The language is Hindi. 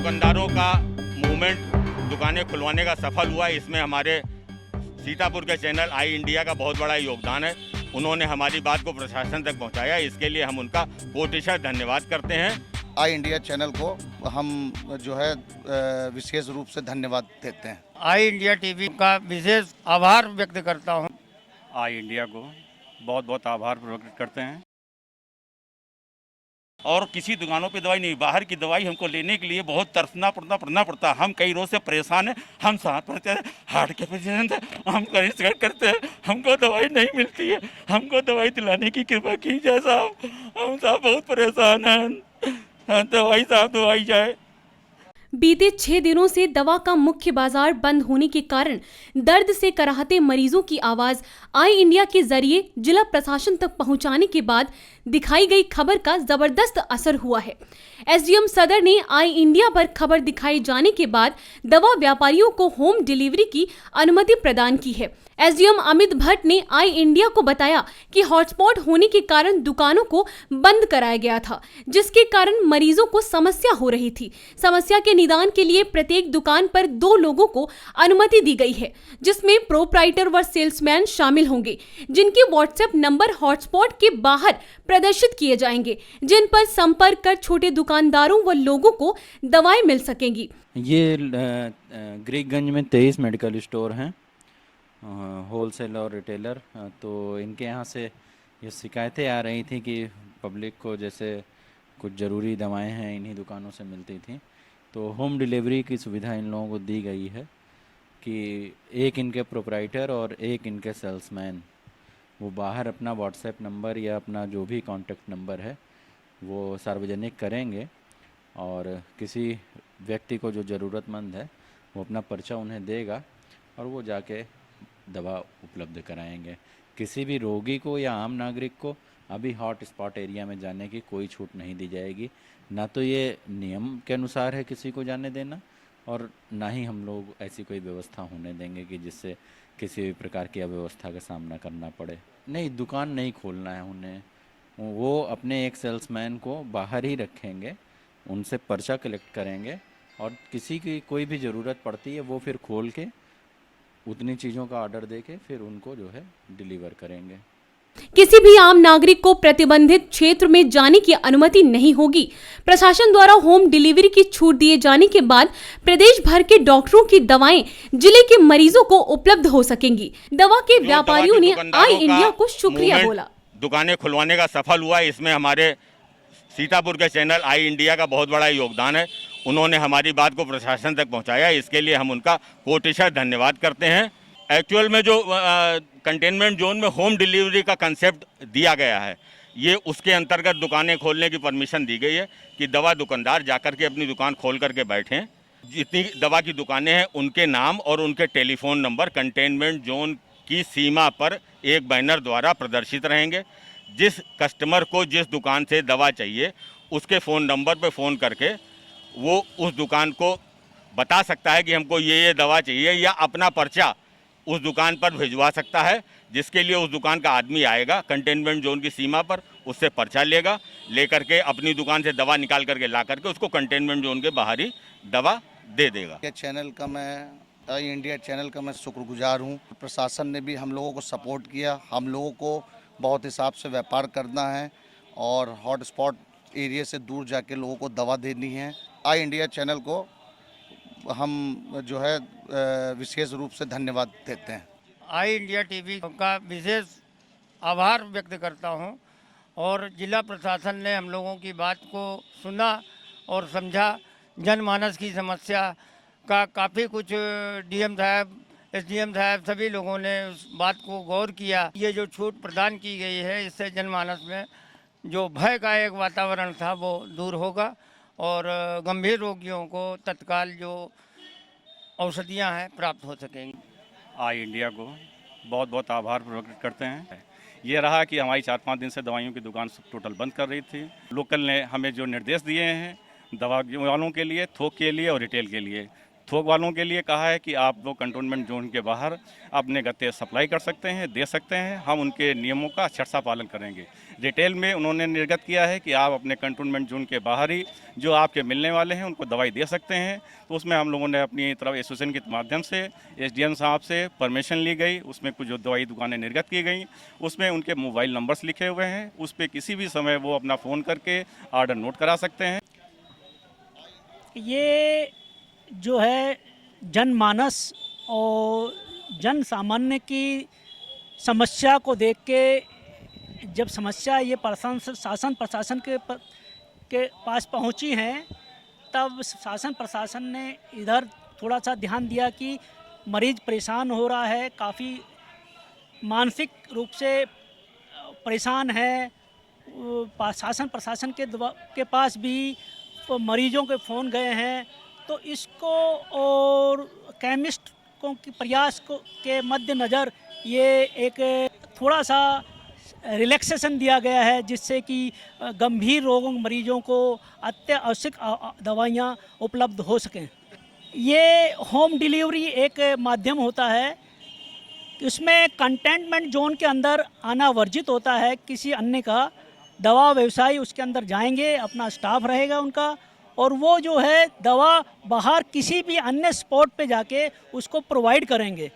दुकानदारों का मूवमेंट दुकानें खुलवाने का सफल हुआ। इसमें हमारे सीतापुर के चैनल आई इंडिया का बहुत बड़ा योगदान है। उन्होंने हमारी बात को प्रशासन तक पहुंचाया, इसके लिए हम उनका कोटिशः धन्यवाद करते हैं। आई इंडिया चैनल को हम जो है विशेष रूप से धन्यवाद देते हैं। आई इंडिया टीवी का विशेष आभार व्यक्त करता हूं। आई इंडिया को बहुत बहुत आभार प्रकट करते हैं। और किसी दुकानों पे दवाई नहीं, बाहर की दवाई हमको लेने के लिए बहुत तरसना पड़ता। हम कई रोज से परेशान हैं। हम साथ पड़ते हैं, हार्ट के पेशेंट हैं, हम रिसर्च करते हैं, हमको दवाई नहीं मिलती है। हमको दवाई दिलाने की कृपा कीजिए साहब, हम साहब बहुत परेशान हैं। दवाई साहब दवाई जाए। बीते 6 दिनों से दवा का मुख्य बाजार बंद होने के कारण दर्द से कराहते मरीजों की आवाज आई इंडिया के जरिए जिला प्रशासन तक पहुंचाने के बाद दिखाई गई खबर का जबरदस्त असर हुआ है। एसडीएम सदर ने आई इंडिया पर खबर दिखाए जाने के बाद दवा व्यापारियों को होम डिलीवरी की अनुमति प्रदान की है। एसडीएम अमित भट्ट ने आई इंडिया को बताया कि हॉटस्पॉट होने के कारण दुकानों को बंद कराया गया था, जिसके कारण मरीजों को समस्या हो रही थी। समस्या के निदान के लिए प्रत्येक दुकान पर 2 लोगों को अनुमति दी गई है, जिसमें प्रोप्राइटर व सेल्समैन शामिल होंगे, जिनके व्हाट्सएप नंबर हॉटस्पॉट के बाहर प्रदर्शित किए जाएंगे, जिन पर संपर्क कर छोटे दुकानदारों व लोगों को दवाएं मिल सकेंगी। ये ग्रीकगंज में 23 मेडिकल स्टोर हैं, होलसेल और रिटेलर। तो इनके यहाँ से ये शिकायतें आ रही थी कि पब्लिक को जैसे कुछ ज़रूरी दवाएं हैं इन्हीं दुकानों से मिलती थी। तो होम डिलीवरी की सुविधा इन लोगों को दी गई है कि एक इनके प्रोप्राइटर और एक इनके सेल्समैन वो बाहर अपना व्हाट्सएप नंबर या अपना जो भी कॉन्टेक्ट नंबर है वो सार्वजनिक करेंगे, और किसी व्यक्ति को जो ज़रूरतमंद है वो अपना पर्चा उन्हें देगा और वो जाके दवा उपलब्ध कराएंगे। किसी भी रोगी को या आम नागरिक को अभी हॉट स्पॉट एरिया में जाने की कोई छूट नहीं दी जाएगी। ना तो ये नियम के अनुसार है किसी को जाने देना, और ना ही हम लोग ऐसी कोई व्यवस्था होने देंगे कि जिससे किसी भी प्रकार की अव्यवस्था का सामना करना पड़े। नहीं, दुकान नहीं खोलना है उन्हें। वो अपने एक सेल्समैन को बाहर ही रखेंगे, उनसे पर्चा कलेक्ट करेंगे, और किसी की कोई भी ज़रूरत पड़ती है वो फिर खोल के उतनी चीज़ों का ऑर्डर देके फिर उनको जो है डिलीवर करेंगे। किसी भी आम नागरिक को प्रतिबंधित क्षेत्र में जाने की अनुमति नहीं होगी। प्रशासन द्वारा होम डिलीवरी की छूट दिए जाने के बाद प्रदेश भर के डॉक्टरों की दवाएं जिले के मरीजों को उपलब्ध हो सकेंगी। दवा के व्यापारियों ने आई इंडिया को शुक्रिया बोला। दुकानें खुलवाने का सफल हुआ। इसमें हमारे सीतापुर के चैनल आई इंडिया का बहुत बड़ा योगदान है। उन्होंने हमारी बात को प्रशासन तक पहुंचाया, इसके लिए हम उनका कोटिशः धन्यवाद करते हैं। एक्चुअल में जो कंटेनमेंट जोन में होम डिलीवरी का कंसेप्ट दिया गया है, ये उसके अंतर्गत दुकानें खोलने की परमिशन दी गई है कि दवा दुकानदार जाकर के अपनी दुकान खोल करके बैठें। जितनी दवा की दुकानें हैं उनके नाम और उनके टेलीफोन नंबर कंटेनमेंट जोन की सीमा पर एक बैनर द्वारा प्रदर्शित रहेंगे। जिस कस्टमर को जिस दुकान से दवा चाहिए उसके फ़ोन नंबर पर फ़ोन करके वो उस दुकान को बता सकता है कि हमको ये दवा चाहिए, या अपना पर्चा उस दुकान पर भिजवा सकता है, जिसके लिए उस दुकान का आदमी आएगा कंटेनमेंट जोन की सीमा पर, उससे पर्चा लेगा, लेकर के अपनी दुकान से दवा निकाल करके ला करके उसको कंटेनमेंट जोन के बाहर ही दवा दे देगा। आई इंडिया चैनल का मैं शुक्रगुजार हूँ। प्रशासन ने भी हम लोगों को सपोर्ट किया। हम लोगों को बहुत हिसाब से व्यापार करना है और हॉटस्पॉट एरिया से दूर जाके लोगों को दवा देनी है। आई इंडिया चैनल को हम जो है विशेष रूप से धन्यवाद देते हैं। आई इंडिया टीवी का विशेष आभार व्यक्त करता हूं, और जिला प्रशासन ने हम लोगों की बात को सुना और समझा। जनमानस की समस्या का काफ़ी कुछ डीएम साहब, एसडीएम साहब सभी लोगों ने उस बात को गौर किया। ये जो छूट प्रदान की गई है, इससे जनमानस में जो भय का एक वातावरण था वो दूर होगा, और गंभीर रोगियों को तत्काल जो औषधियां हैं प्राप्त हो सकेंगी। आई इंडिया को बहुत बहुत आभार प्रकट करते हैं। ये रहा कि हमारी 4-5 दिन से दवाइयों की दुकान टोटल बंद कर रही थी। लोकल ने हमें जो निर्देश दिए हैं दवा वालों के लिए, थोक के लिए और रिटेल के लिए, थोक वालों के लिए कहा है कि आप वो कंटोनमेंट जोन के बाहर अपने गत्ते सप्लाई कर सकते हैं, दे सकते हैं, हम उनके नियमों का अक्षरशः पालन करेंगे। रिटेल में उन्होंने निर्गत किया है कि आप अपने कंटोनमेंट जोन के बाहर ही जो आपके मिलने वाले हैं उनको दवाई दे सकते हैं। तो उसमें हम लोगों ने अपनी तरफ एसोसिएशन के माध्यम से एसडीएम साहब से परमिशन ली गई, उसमें कुछ जो दवाई दुकानें निर्गत की गई, उसमें उनके मोबाइल नंबर्स लिखे हुए हैं, उस पर किसी भी समय वो अपना फ़ोन करके ऑर्डर नोट करा सकते हैं। ये जो है जनमानस और जन सामान्य की समस्या को देख के जब समस्या ये शासन प्रशासन के पास पहुंची है, तब शासन प्रशासन ने इधर थोड़ा सा ध्यान दिया कि मरीज परेशान हो रहा है, काफ़ी मानसिक रूप से परेशान है। शासन प्रशासन के पास भी मरीजों के फ़ोन गए हैं, तो इसको और केमिस्ट को की प्रयास के मद्देनज़र ये एक थोड़ा सा रिलैक्सेशन दिया गया है, जिससे कि गंभीर रोगों मरीजों को अत्यावश्यक दवाइयाँ उपलब्ध हो सकें। ये होम डिलीवरी एक माध्यम होता है, उसमें कंटेनमेंट जोन के अंदर आना वर्जित होता है। किसी अन्य का दवा व्यवसायी उसके अंदर जाएंगे, अपना स्टाफ रहेगा उनका, और वो जो है दवा बाहर किसी भी अन्य स्पॉट पे जाके उसको प्रोवाइड करेंगे।